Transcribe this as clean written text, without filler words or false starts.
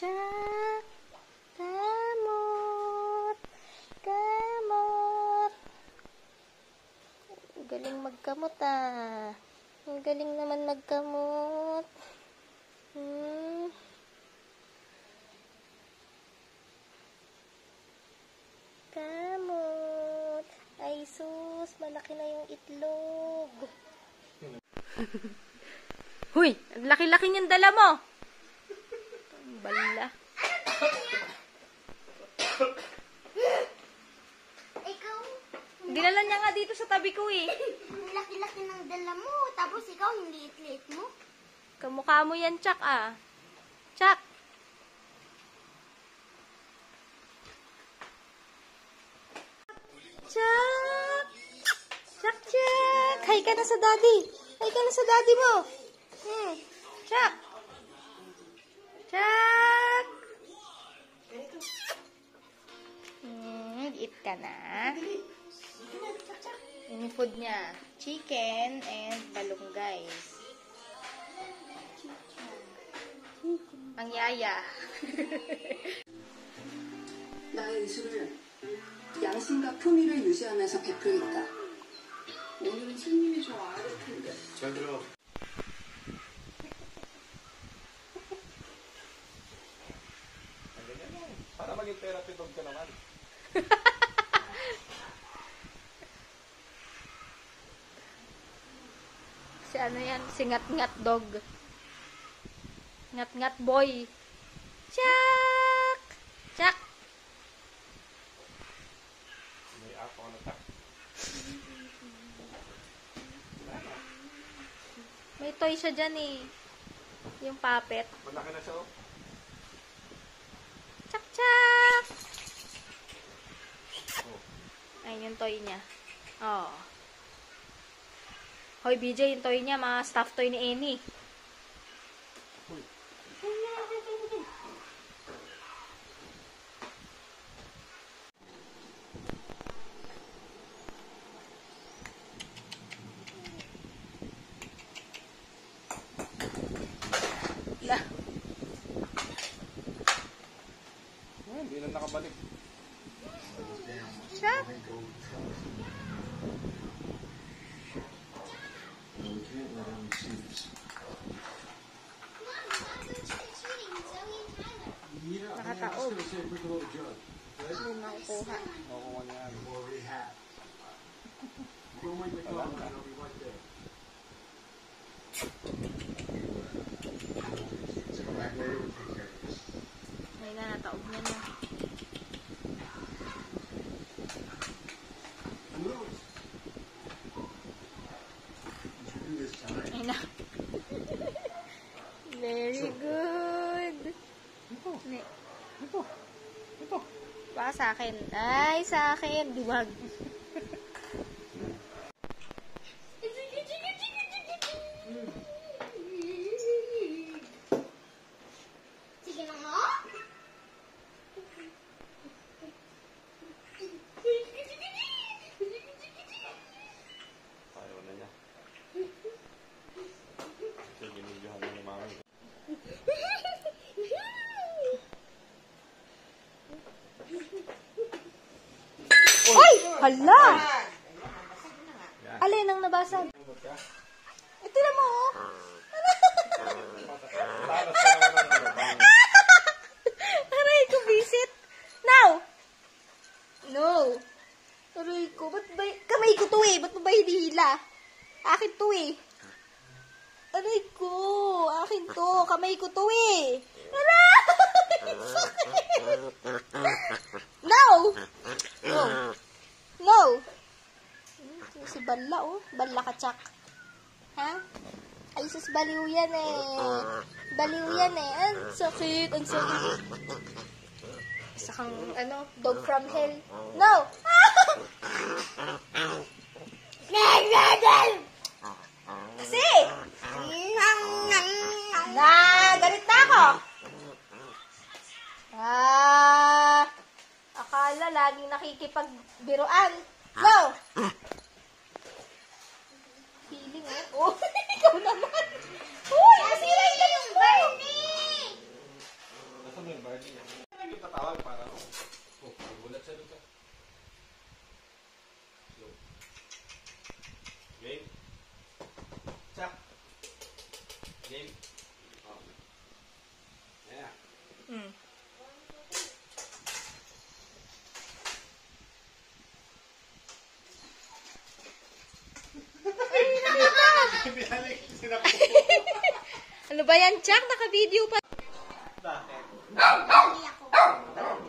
Jack! Kamot! Kamot! Galing magkamot ah. Ang galing naman magkamot. Kamot. Ay sus, malaki na yung itlog. Huy, ang laki-laki niyang dala mo. Ang bala. Ikaw? Dinala niya nga dito sa tabi ko eh. Ang laki-laki ng dala mo, tapos ikaw yung liit-liit mo. Kamukha mo yan, Chak ah. Chak! Chak! Chak, Chak! Hi ka na sa daddy. Hi ka na sa daddy mo. Chak! Chak! Eat ka na. Yung food niya, chicken and balunggay. Ang yaya. 나의 의술을 양심과 품위를 유지하면서 베풀겠다. 오늘은 손님이 좀 와야 될 텐데. 잘 들어. Para maging therapy dog ka naman. Si ano yan? Si ngat-ngat dog. Ngat-ngat boy. Chak! Chak! May ako na tak. May toy siya dyan eh. Yung puppet. Malaki na siya oh. Chak! Chak! Oh. Ayun yung toy niya. Oh. Hoy, BJ, yung toy niya. Mga stuffed toy ni Annie. La. Hindi na nakabalik. Chak! Nakataob. Hindi makukuha. Nakukuha niya yan. Ay na, nataob niya na. Ay na. Very good. Ito. Baka sa akin. Ay, sa akin. Diwag. Sige na mo? Ayaw na niya. Kasi ginigyahan na yung mami. Ay! Hala! Alin ang nabasag? Ito na mo, oh. Talas ka naman ng Aray ko, visit. Now! No. Aray ko, ba't ba, kamay ko to eh. Ba't mo ba hinihila? Akin to eh. Aray ko, akin to. Kamay ko to eh. Aray! No! No. No. Si Balla, oh. Balla ka, Chak. Ha? Ay, sus, baliw yan eh. Baliw yan eh. Ang sakit, ang sakit. Isa kang, ano, dog from hell. No! Kasi! Galit na ako! Akala laging nakikipagbiruan. No! Feeling eh. Oh, ikaw naman. Uy, nasira yung damit ko. mo yung Barney. Ano yung patawag para ako? Oh, gulat siya doon ka. Game. Chuck. Game. Oh. Yeah. Hmm. Ano ba yan, Chuck? Naka-video pa. Bakit? Hindi ako.